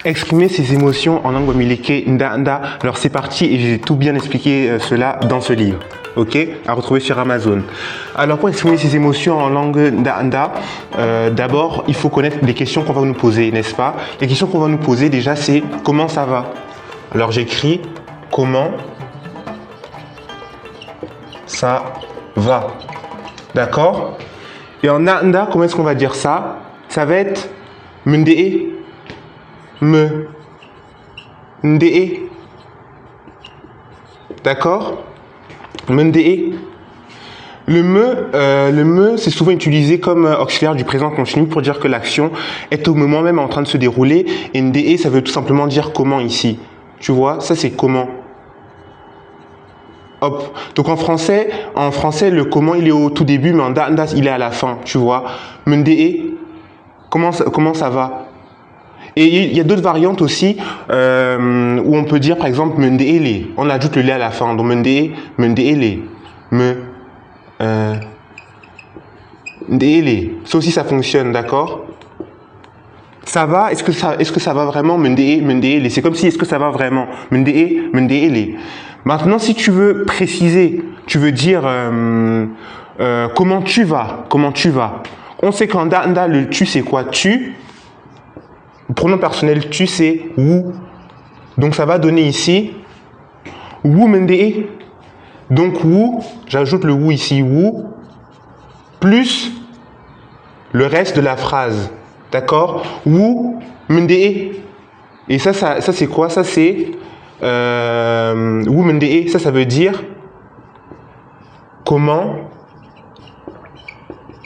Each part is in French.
Exprimer ses émotions en langue wamileke nda. Alors c'est parti et j'ai tout bien expliqué cela dans ce livre. Ok, à retrouver sur Amazon. Alors pour exprimer ses émotions en langue nda, d'abord il faut connaître les questions qu'on va nous poser, n'est-ce pas? Les questions qu'on va nous poser déjà c'est comment ça va? Alors j'écris comment ça va. D'accord? Et en nda, comment est-ce qu'on va dire ça? Ça va être mndee, me, ndee. D'accord? Mndee. Le me, c'est souvent utilisé comme auxiliaire du présent continu pour dire que l'action est au moment même en train de se dérouler. Et ndee, ça veut tout simplement dire comment ici. Tu vois, ça c'est comment. Hop. Donc en français, le comment il est au tout début, mais en nda, il est à la fin. Tu vois. Mndee, comment ça va? Et il y a d'autres variantes aussi où on peut dire par exemple mndeele. On ajoute le lait à la fin. Donc mndeele. Ndeele. Ça aussi ça fonctionne, d'accord? Ça va? Est-ce que ça va vraiment? Mndeele. C'est comme si est-ce que ça va vraiment? Mndeele. Maintenant, si tu veux préciser, tu veux dire comment tu vas? Comment tu vas? On sait qu'en nda, le tu c'est quoi? Tu. Le pronom personnel tu c'est wu. Donc ça va donner ici wu mndee. Donc wu, j'ajoute le wu ici, wu, plus le reste de la phrase. D'accord? Wu mndee. Et ça c'est quoi? Ça c'est wu mndee. Ça veut dire comment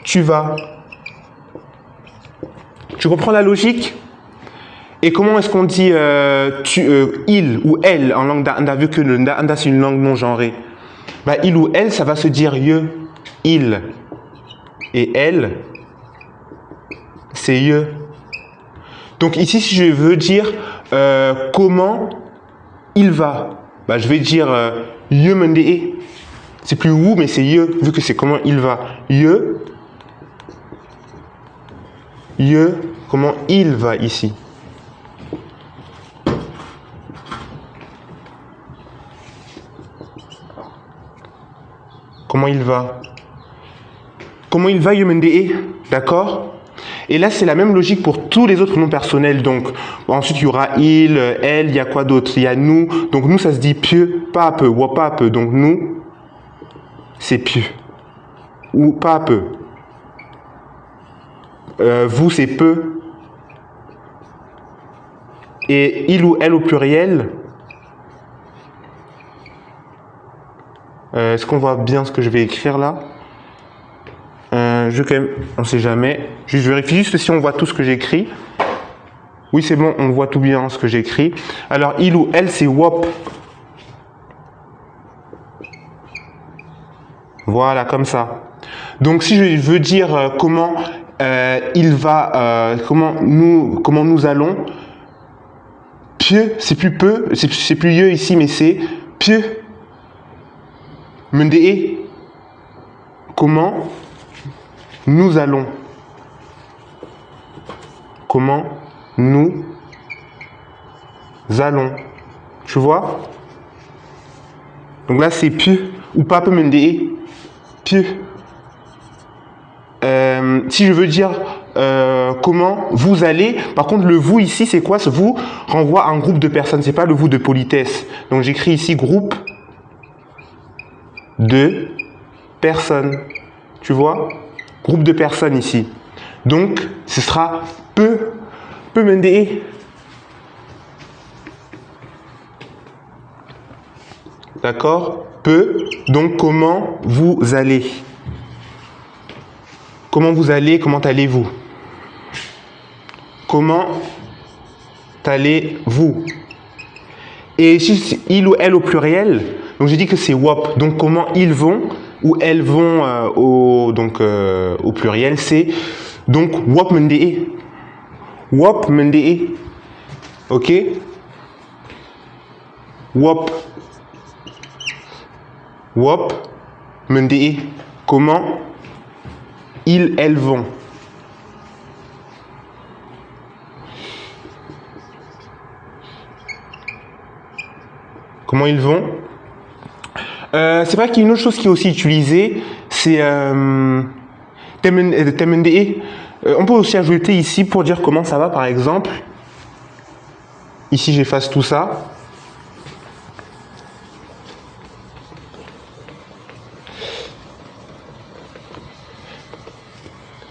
tu vas. Tu comprends la logique? Et comment est-ce qu'on dit il ou elle en langue nda, vu que le nda c'est une langue non genrée? Bah, il ou elle, ça va se dire ye, il. Et elle, c'est ye. Donc ici, si je veux dire comment il va, bah, je vais dire ye mndee. C'est plus ou, mais c'est ye, vu que c'est comment il va. Ye, comment il va ici. Comment il va? Comment il va, yemndee? D'accord? Et là, c'est la même logique pour tous les autres noms personnels. Donc, ensuite, il y aura il, elle, il y a quoi d'autre? Il y a nous. Donc, nous, ça se dit pieux, pas peu, ou pas peu. Donc, nous, c'est pieux. Ou pas peu. Vous, c'est peu. Et il ou elle au pluriel. Est-ce qu'on voit bien ce que je vais écrire là? Je vais quand même, on ne sait jamais. Je vérifie juste si on voit tout ce que j'écris. Oui, c'est bon, on voit tout bien ce que j'écris. Alors, il ou elle, c'est wop. Voilà, comme ça. Donc, si je veux dire comment il va, comment nous allons, pieux, c'est plus peu, c'est plus yeux ici, mais c'est pieux. Mndee, comment nous allons? Comment nous allons? Tu vois? Donc là, c'est pieux ou pas peu mndee, pieux. Si je veux dire comment vous allez, par contre, le vous ici, c'est quoi? Ce vous renvoie à un groupe de personnes, c'est pas le vous de politesse. Donc j'écris ici groupe de personnes. Tu vois? Groupe de personnes ici. Donc, ce sera peu mndee. D'accord? Peu. Donc, comment vous allez? Comment vous allez? Comment allez-vous? Comment allez-vous? Et si il ou elle au pluriel, donc j'ai dit que c'est wop. Donc comment ils vont ou elles vont au pluriel, c'est donc wop mndee. Wop mndee. Ok? Wop. Wop mndee. Comment ils, elles vont. Comment ils vont? C'est vrai qu'il y a une autre chose qui est aussi utilisée, c'est TMNDE. On peut aussi ajouter ici pour dire comment ça va, par exemple. Ici, j'efface tout ça.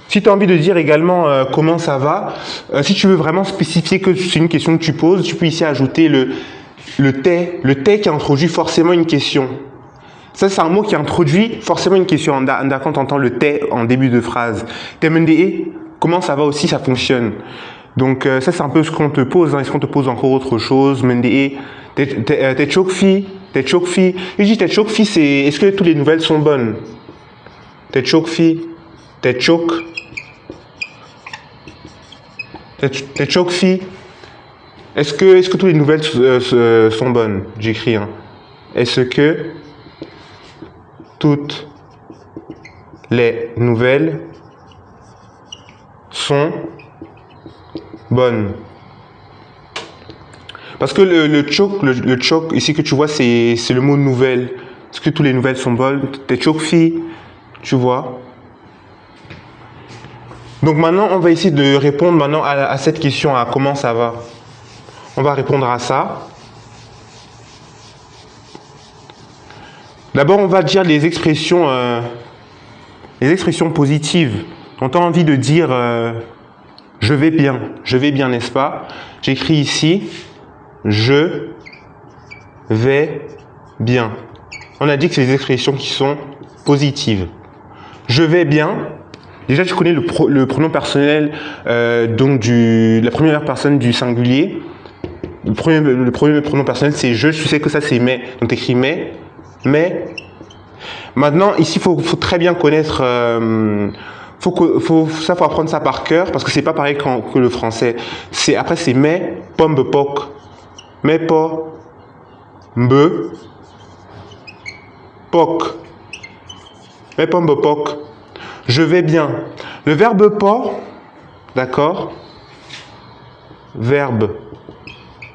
Si tu as envie de dire également comment ça va, si tu veux vraiment spécifier que c'est une question que tu poses, tu peux ici ajouter le t'es qui introduit forcément une question. Ça, c'est un mot qui introduit forcément une question. Quand tu entends le t'es en début de phrase. TMNDE, comment ça va aussi, ça fonctionne. Donc ça, c'est un peu ce qu'on te pose. Est-ce qu'on te pose encore autre chose? MNDE, t'es chokfi, t'es chokfi. Je dis t'es chokfi, c'est est-ce que toutes les nouvelles sont bonnes? T'es chokfi, t'es chok. T'es chokfi. Est-ce que toutes les nouvelles sont bonnes? J'écris. Hein. Est-ce que toutes les nouvelles sont bonnes? Parce que le choc ici que tu vois, c'est le mot nouvelle. Est-ce que toutes les nouvelles sont bonnes? T'es chokfi, tu vois. Donc maintenant, on va essayer de répondre maintenant à cette question, à comment ça va. On va répondre à ça. D'abord, on va dire les expressions positives. On a envie de dire je vais bien, n'est-ce pas? J'écris ici je vais bien. On a dit que c'est des expressions qui sont positives. Je vais bien. Déjà, tu connais le pronom personnel donc la première personne du singulier. Le premier pronom personnel, c'est je. Tu sais que ça, c'est mais. Donc, tu écris mais. Maintenant, ici, il faut très bien connaître. Faut apprendre ça par cœur parce que c'est pas pareil que le français. Après, c'est mais, pomme, poc. Mais, po, mbe, poc. Mais, pomme, poc. Je vais bien. Le verbe pas, d'accord? Verbe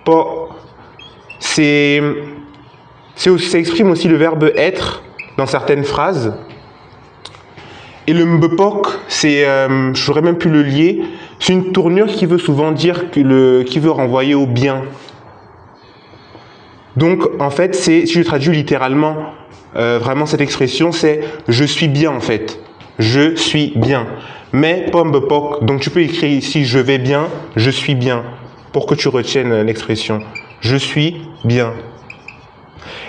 pas, ça exprime aussi le verbe être dans certaines phrases. Et le mbepok, j'aurais même pu le lier, c'est une tournure qui veut souvent dire qui veut renvoyer au bien. Donc en fait, si je traduis littéralement vraiment cette expression, c'est je suis bien en fait. Je suis bien. Mais pomme pok. Donc tu peux écrire ici je vais bien, je suis bien, pour que tu retiennes l'expression. Je suis bien.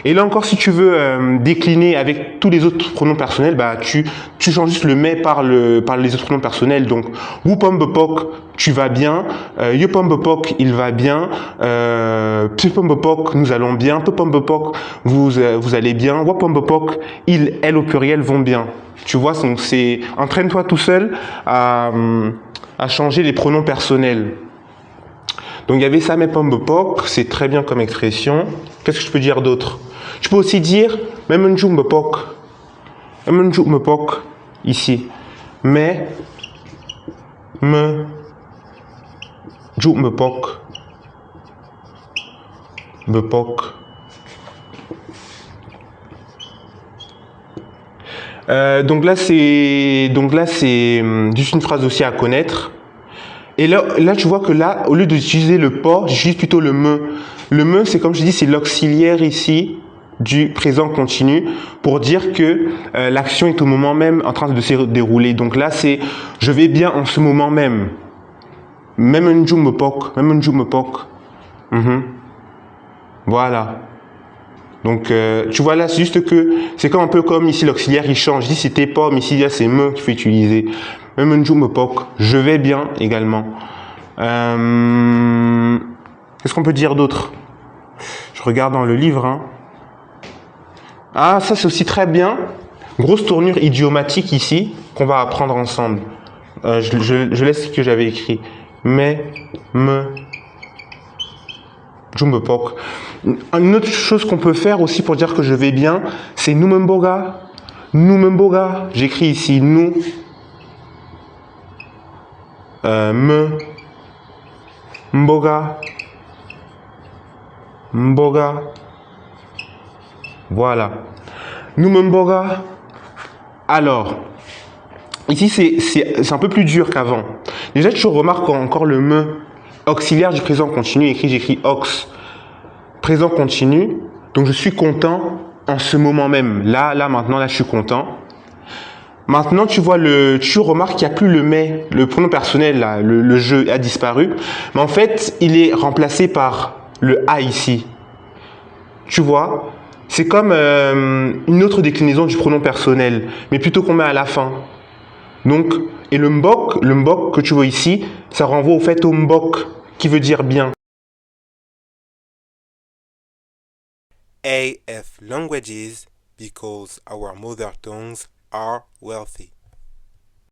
Et là encore, si tu veux décliner avec tous les autres pronoms personnels, bah tu changes juste le mais par les autres pronoms personnels. Donc ou pomme pok, tu vas bien. Yo pomme pok, il va bien. Peu pomme pok, nous allons bien. Peu pomme pok, vous allez bien. Wa pomme pok, il, elle au pluriel vont bien. Tu vois, donc entraîne-toi tout seul à changer les pronoms personnels. Donc il y avait ça, mais pomme pok, c'est très bien comme expression. Qu'est-ce que je peux dire d'autre? Je peux aussi dire même un jour me pok, ici. Mais me jour me pok. Donc là c'est juste une phrase aussi à connaître. Et là tu vois que là, au lieu d'utiliser le pas, j'utilise plutôt le me. Le me, c'est comme je dis, c'est l'auxiliaire ici du présent continu pour dire que l'action est au moment même en train de se dérouler. Donc là c'est je vais bien en ce moment même. Même un jour me pok. Voilà. Donc, tu vois là, c'est juste que c'est un peu comme ici l'auxiliaire il change. Ici c'était pas, mais ici là c'est me qu'il faut utiliser. Même un jour me pok. Je vais bien également. Qu'est-ce qu'on peut dire d'autre? Je regarde dans le livre. Hein. Ah, ça c'est aussi très bien. Grosse tournure idiomatique ici qu'on va apprendre ensemble. Je laisse ce que j'avais écrit. Mais, me, me pok. Une autre chose qu'on peut faire aussi pour dire que je vais bien, c'est nous memboga. J'écris ici nous. Me. Mboga. Voilà. Numemboga. Alors, ici, c'est un peu plus dur qu'avant. Déjà, tu remarques encore le me auxiliaire du présent continu. J'écris ox, présent continu. Donc, je suis content en ce moment même. Là, maintenant, je suis content. Maintenant, tu remarques qu'il n'y a plus le mais, le pronom personnel, là, le je a disparu. Mais en fait, il est remplacé par le a ici. Tu vois, c'est comme une autre déclinaison du pronom personnel, mais plutôt qu'on met à la fin. Donc, et le mbok que tu vois ici, ça renvoie au fait au mbok, qui veut dire bien. AF languages because our mother tongues are wealthy.